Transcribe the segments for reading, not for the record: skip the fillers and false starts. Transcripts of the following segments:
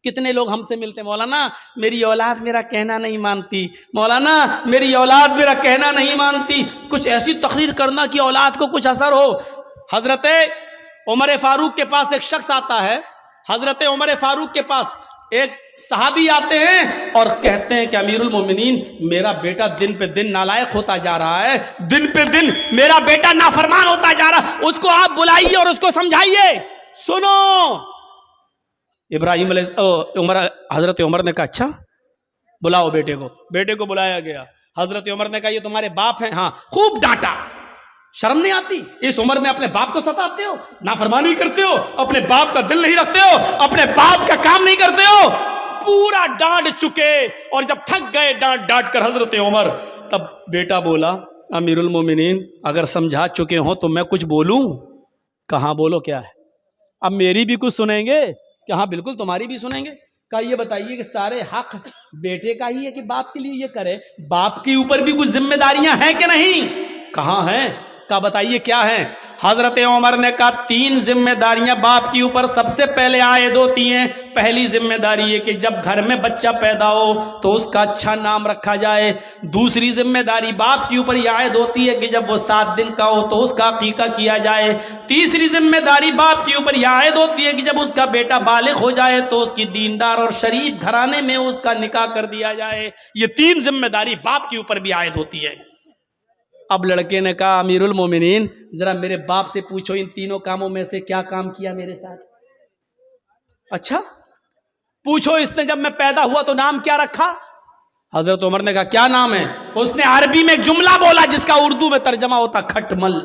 کتنے لوگ ہم سے ملتے ہیں، مولانا میری اولاد میرا کہنا نہیں مانتی، مولانا میری اولاد میرا کہنا نہیں مانتی. کچھ ایسی تقریر کرنا کہ اولاد کو کچھ اثر ہو. حضرت عمر فاروق کے پاس ایک شخص آتا ہے، حضرت عمر فاروق کے پاس ایک صحابی آتے ہیں اور کہتے ہیں کہ امیر المومنین میرا بیٹا دن پہ دن نالائق ہوتا جا رہا ہے، دن پہ دن میرا بیٹا نافرمان ہوتا جا رہا ہے، اس کو آپ بلائیے اور اس کو سمجھائیے. سنو ابراہیم علیہ حضرت عمر نے کہا اچھا بلاؤ بیٹے کو. بیٹے کو بلایا گیا. حضرت عمر نے کہا یہ تمہارے باپ ہیں؟ ہاں. خوب ڈانٹا. شرم نہیں آتی؟ اس عمر میں اپنے باپ کو ستاتے ہو، نافرمانی کرتے ہو، اپنے باپ کا دل نہیں رکھتے ہو، اپنے باپ کا کام نہیں کرتے ہو. پورا ڈانٹ چکے اور جب تھک گئے ڈانٹ ڈانٹ کر حضرت عمر، تب بیٹا بولا امیر المومنین اگر سمجھا چکے ہوں تو میں کچھ بولوں؟ کہاں بولو کیا ہے، اب میری بھی کچھ سنیں گے؟ کہاں بالکل تمہاری بھی سنیں گے. کہا یہ بتائیے کہ سارے حق بیٹے کا ہی ہے کہ باپ کے لیے یہ کرے؟ باپ کے اوپر بھی کچھ ذمہ داریاں ہیں کہ نہیں؟ کہاں ہیں؟ کہا بتائیے کیا ہیں؟ حضرت عمر نے کہا 3 ذمہ داریاں باپ کے اوپر سب سے پہلے عائد ہوتی ہیں. پہلی ذمہ داری ہے کہ جب گھر میں بچہ پیدا ہو تو اس کا اچھا نام رکھا جائے. دوسری ذمہ داری باپ کے اوپر یہ عائد ہوتی ہے کہ جب وہ 7 دن کا ہو تو اس کا عقیقہ کیا جائے. تیسری ذمہ داری باپ کے اوپر یہ عائد ہوتی ہے کہ جب اس کا بیٹا بالغ ہو جائے تو اس کی دیندار اور شریف گھرانے میں اس کا نکاح کر دیا جائے. یہ 3 ذمہ داری باپ کے اوپر بھی عائد ہوتی ہے. اب لڑکے نے کہا امیر المومنین ذرا میرے باپ سے پوچھو ان تینوں کاموں میں سے کیا کام کیا میرے ساتھ؟ اچھا پوچھو اس نے جب میں پیدا ہوا تو نام کیا رکھا؟ حضرت عمر نے کہا کیا نام ہے؟ اس نے عربی میں ایک جملہ بولا جس کا اردو میں ترجمہ ہوتا کھٹمل.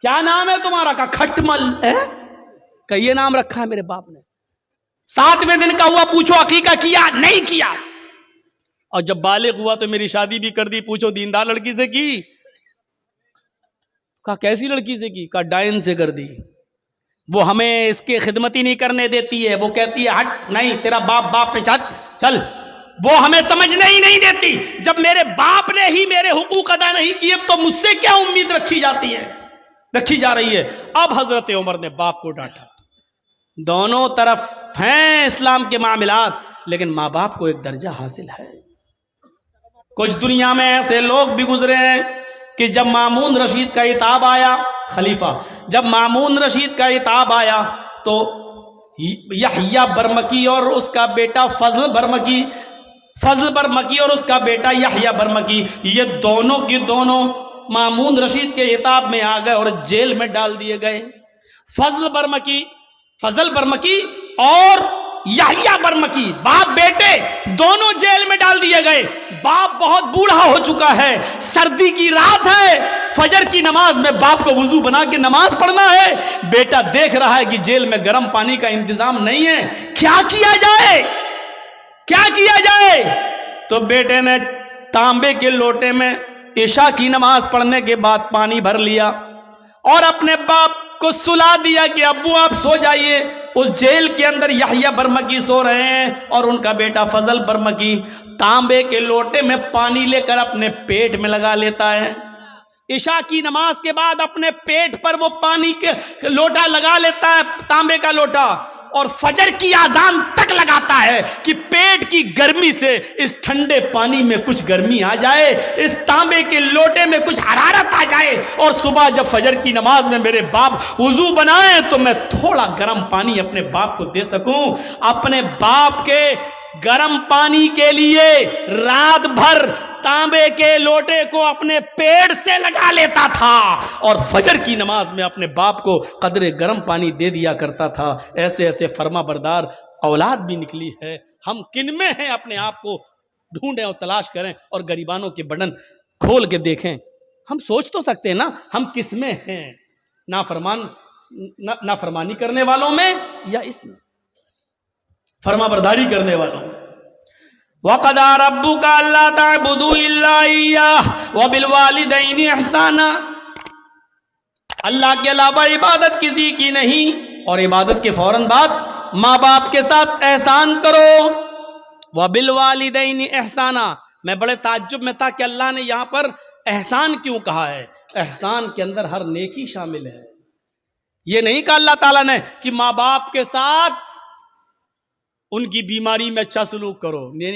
کیا نام ہے تمہارا؟ کہا کھٹمل. کہ یہ نام رکھا ہے میرے باپ نے. 7ویں دن کا ہوا، پوچھو عقیقہ کیا؟ نہیں کیا. اور جب بالغ ہوا تو میری شادی بھی کر دی، پوچھو دیندار لڑکی سے کی؟ کہا کیسی لڑکی سے کی؟ کہا ڈائن سے کر دی. وہ ہمیں اس کی خدمت ہی نہیں کرنے دیتی ہے، وہ کہتی ہے ہٹ نہیں تیرا باپ نے چل. وہ ہمیں سمجھنے ہی نہیں دیتی. جب میرے باپ نے ہی میرے حقوق ادا نہیں کیے تو مجھ سے کیا امید رکھی جا رہی ہے. اب حضرت عمر نے باپ کو ڈانٹا. دونوں طرف ہیں اسلام کے معاملات، لیکن ماں باپ کو ایک درجہ حاصل ہے. کچھ دنیا میں ایسے لوگ بھی گزرے ہیں کہ جب مامون رشید کا خطاب آیا، خلیفہ جب مامون رشید کا خطاب آیا تو یحییٰ برمکی اور اس کا بیٹا فضل برمکی اور اس کا بیٹا یحییٰ برمکی، یہ دونوں کی دونوں مامون رشید کے خطاب میں آ گئے اور جیل میں ڈال دیے گئے. فضل برمکی اور یحییٰ برمکی باپ بیٹے دونوں جیل میں ڈال دیے گئے. باپ بہت بوڑھا ہو چکا ہے، سردی کی رات ہے، فجر کی نماز میں باپ کو وضو بنا کے نماز پڑھنا ہے. بیٹا دیکھ رہا ہے کہ جیل میں گرم پانی کا انتظام نہیں ہے، کیا کیا جائے؟ تو بیٹے نے تانبے کے لوٹے میں عشاء کی نماز پڑھنے کے بعد پانی بھر لیا اور اپنے باپ کو سلا دیا کہ ابو آپ سو جائیے. اس جیل کے اندر یحییٰ برمکی سو رہے ہیں اور ان کا بیٹا فضل برمکی تانبے کے لوٹے میں پانی لے کر اپنے پیٹ میں لگا لیتا ہے. عشاء کی نماز کے بعد اپنے پیٹ پر وہ پانی کے لوٹا لگا لیتا ہے، تانبے کا لوٹا، اور فجر کی اذان تک لگاتا ہے کہ پیٹ کی گرمی سے اس ٹھنڈے پانی میں کچھ گرمی آ جائے، اس تانبے کے لوٹے میں کچھ حرارت آ جائے، اور صبح جب فجر کی نماز میں میرے باپ وضو بنائے تو میں تھوڑا گرم پانی اپنے باپ کو دے سکوں. اپنے باپ کے گرم پانی کے لیے رات بھر تانبے کے لوٹے کو اپنے پیٹ سے لگا لیتا تھا اور فجر کی نماز میں اپنے باپ کو قدرے گرم پانی دے دیا کرتا تھا. ایسے فرما بردار اولاد بھی نکلی ہے. ہم کن میں ہیں اپنے آپ کو ڈھونڈیں اور تلاش کریں اور گریبانوں کے بٹن کھول کے دیکھیں. ہم سوچ تو سکتے ہیں نا ہم کس میں ہیں، نافرمانی کرنے والوں میں یا اس میں فرما برداری کرنے والوں. وَقَضَىٰ رَبُّكَ أَلَّا تَعْبُدُوا إِلَّا إِيَّاهُ وَبِالْوَالِدَيْنِ إِحْسَانًا. اللہ کے علاوہ عبادت کسی کی نہیں، اور عبادت کے فوراً بعد ماں باپ کے ساتھ احسان کرو. وَبِالْوَالِدَيْنِ إِحْسَانًا. میں بڑے تعجب میں تھا کہ اللہ نے یہاں پر احسان کیوں کہا ہے. احسان کے اندر ہر نیکی شامل ہے. یہ نہیں کہا اللہ تعالیٰ نے کہ ماں باپ کے ساتھ ان کی بیماری میں اچھا سلوک کرو، یہ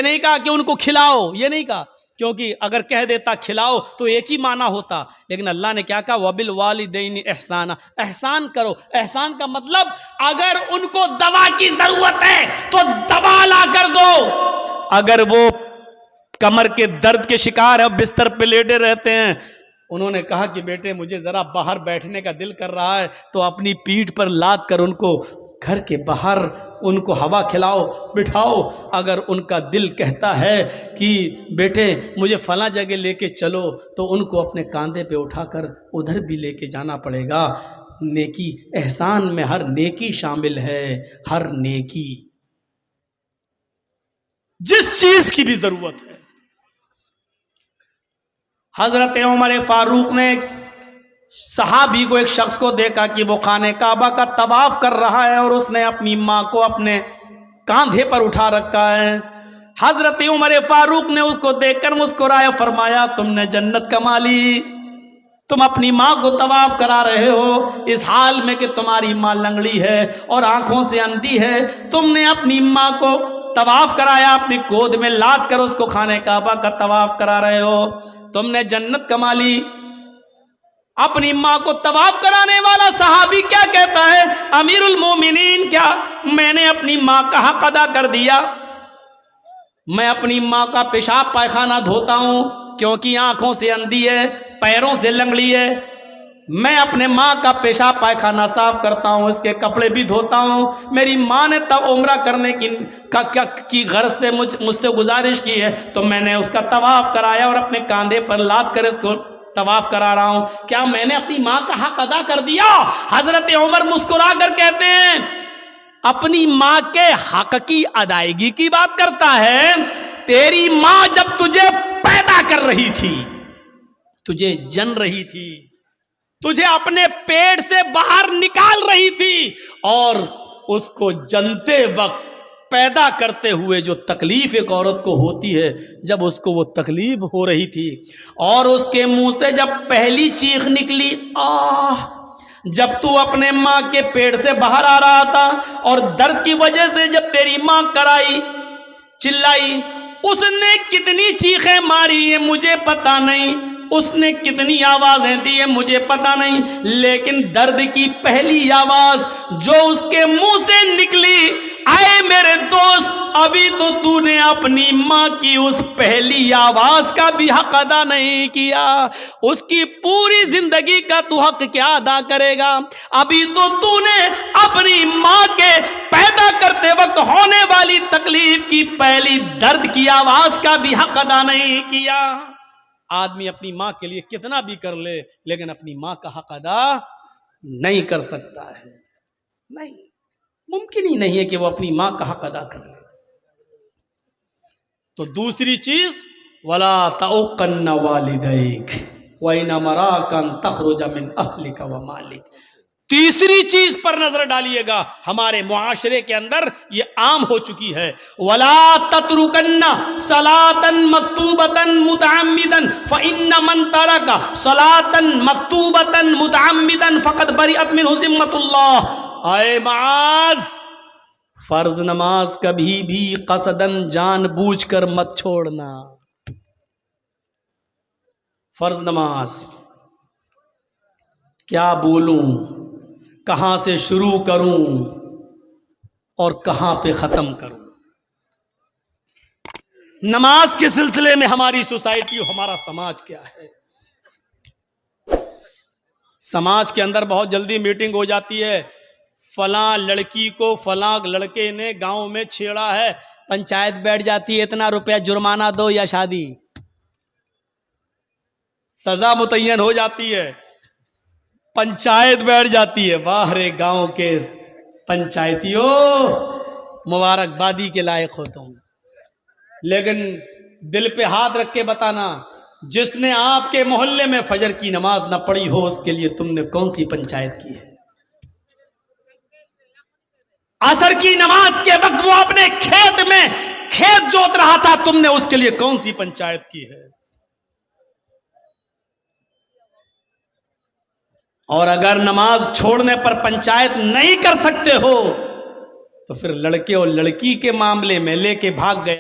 نہیں کہا کہ ان کو کھلاؤ، یہ نہیں کہا، کیونکہ اگر کہہ دیتا کھلاؤ تو ایک ہی معنی ہوتا، لیکن اللہ نے کیا کہا وَبِالْوَالِدَيْنِ احسانا، احسان کرو۔ احسان کا مطلب اگر ان کو دوا کی ضرورت ہے تو دوا لا کر دو، اگر وہ کمر کے درد کے شکار ہے، بستر پہ لیٹے رہتے ہیں، انہوں نے کہا کہ بیٹے مجھے ذرا باہر بیٹھنے کا دل کر رہا ہے، تو اپنی پیٹھ پر لاد کر ان کو گھر کے باہر ان کو ہوا کھلاؤ، بٹھاؤ۔ اگر ان کا دل کہتا ہے کہ بیٹے مجھے فلاں جگہ لے کے چلو، تو ان کو اپنے کاندھے پہ اٹھا کر ادھر بھی لے کے جانا پڑے گا۔ نیکی، احسان میں ہر نیکی شامل ہے، ہر نیکی، جس چیز کی بھی ضرورت ہے۔ حضرت عمر فاروق نے ایک صحابی کو، ایک شخص کو دیکھا کہ وہ خانہ کعبہ کا طواف کر رہا ہے اور اس نے اپنی ماں کو اپنے کاندھے پر اٹھا رکھا ہے۔ حضرت عمر فاروق نے اس کو دیکھ کر مسکرایا، فرمایا تم نے جنت کما لی، تم اپنی ماں کو طواف کرا رہے ہو اس حال میں کہ تمہاری ماں لنگڑی ہے اور آنکھوں سے اندھی ہے، تم نے اپنی ماں کو طواف کرایا، اپنی گود میں لاد کر اس کو خانہ کعبہ کا طواف کرا رہے ہو، تم نے جنت کما لی۔ اپنی ماں کو طواف کرانے والا صحابی کیا کہتا ہے، امیر المومنین کیا میں نے اپنی ماں کا حق ادا کر دیا؟ میں اپنی ماں کا پیشاب پائخانہ دھوتا ہوں کیونکہ آنکھوں سے اندھی ہے، پیروں سے لنگڑی ہے، میں اپنے ماں کا پیشاب پائخانہ صاف کرتا ہوں، اس کے کپڑے بھی دھوتا ہوں۔ میری ماں نے عمرہ کرنے کی غرض سے مجھ سے گزارش کی ہے تو میں نے اس کا طواف کرایا اور اپنے کاندھے پر لاد کر اس کو طواف کرا رہا ہوں، کیا میں نے اپنی ماں کا حق ادا کر دیا؟ حضرت عمر مسکرا کر کہتے ہیں اپنی ماں کے حق کی ادائیگی کی بات کرتا ہے، تیری ماں جب تجھے پیدا کر رہی تھی، تجھے جن رہی تھی، تجھے اپنے پیٹ سے باہر نکال رہی تھی، اور اس کو جنتے وقت پیدا کرتے ہوئے جو تکلیف ایک عورت کو ہوتی ہے، جب اس کو وہ تکلیف ہو رہی تھی اور اس کے منہ سے جب پہلی چیخ نکلی آہ، جب تو اپنے ماں کے پیٹ سے باہر آ رہا تھا اور درد کی وجہ سے جب تیری ماں کرائی، چلائی، اس نے کتنی چیخیں ماری ہیں مجھے پتا نہیں، اس نے کتنی آوازیں دی ہیں مجھے پتا نہیں، لیکن درد کی پہلی آواز جو اس کے منہ سے نکلی، اے میرے دوست ابھی تو نے اپنی ماں کی اس پہلی آواز کا بھی حق ادا نہیں کیا، اس کی پوری زندگی کا تو حق کیا ادا کرے گا؟ ابھی تو نے اپنی ماں کے پیدا کرتے وقت ہونے والی تکلیف کی پہلی درد کی آواز کا بھی حق ادا نہیں کیا۔ آدمی اپنی ماں کے لیے کتنا بھی کر لے لیکن اپنی ماں کا حق ادا نہیں کر سکتا ہے، نہیں، ممکن ہی نہیں ہے کہ وہ اپنی ماں کا حق ادا کر لے۔ تو دوسری چیز وَلَا تَعُقَّنَّ وَالِدَيْكَ وَإِنْ أَمَرَاكَ أَن تَخْرُجَ مِنْ أَهْلِكَ وَمَالِكَ۔ تیسری چیز پر نظر ڈالیے گا، ہمارے معاشرے کے اندر یہ عام ہو چکی ہے، وَلَا تَتْرُكَنَّ صَلَاةً مَكْتُوبَةً مُتَعَمِّدًا فَإِنَّ مَنْ تَرَكَ صَلَاةً مَكْتُوبَةً مُتَعَمِّدًا فَقَدْ بَرِئَتْ مِنْهُ ذِمَّةُ اللَّهِ۔ اے معاذ، فرض نماز کبھی بھی قصداً جان بوجھ کر مت چھوڑنا۔ فرض نماز کیا بولوں، کہاں سے شروع کروں اور کہاں پہ ختم کروں؟ نماز کے سلسلے میں ہماری سوسائٹی اور ہمارا سماج کیا ہے؟ سماج کے اندر بہت جلدی میٹنگ ہو جاتی ہے، فلاں لڑکی کو فلاں لڑکے نے گاؤں میں چھیڑا ہے، پنچایت بیٹھ جاتی ہے، اتنا روپیہ جرمانہ دو یا شادی، سزا متعین ہو جاتی ہے، پنچایت بیٹھ جاتی ہے۔ واہ رے گاؤں کے پنچایتیوں، مبارکبادی کے لائق ہو تم، لیکن دل پہ ہاتھ رکھ کے بتانا، جس نے آپ کے محلے میں فجر کی نماز نہ پڑھی ہو اس کے لیے تم نے کون سی پنچایت کی ہے؟ عصر کی نماز کے وقت وہ اپنے کھیت میں کھیت جوت رہا تھا، تم نے اس کے لیے کون سی پنچایت کی ہے؟ اور اگر نماز چھوڑنے پر پنچایت نہیں کر سکتے ہو تو پھر لڑکے اور لڑکی کے معاملے میں لے کے بھاگ گئے.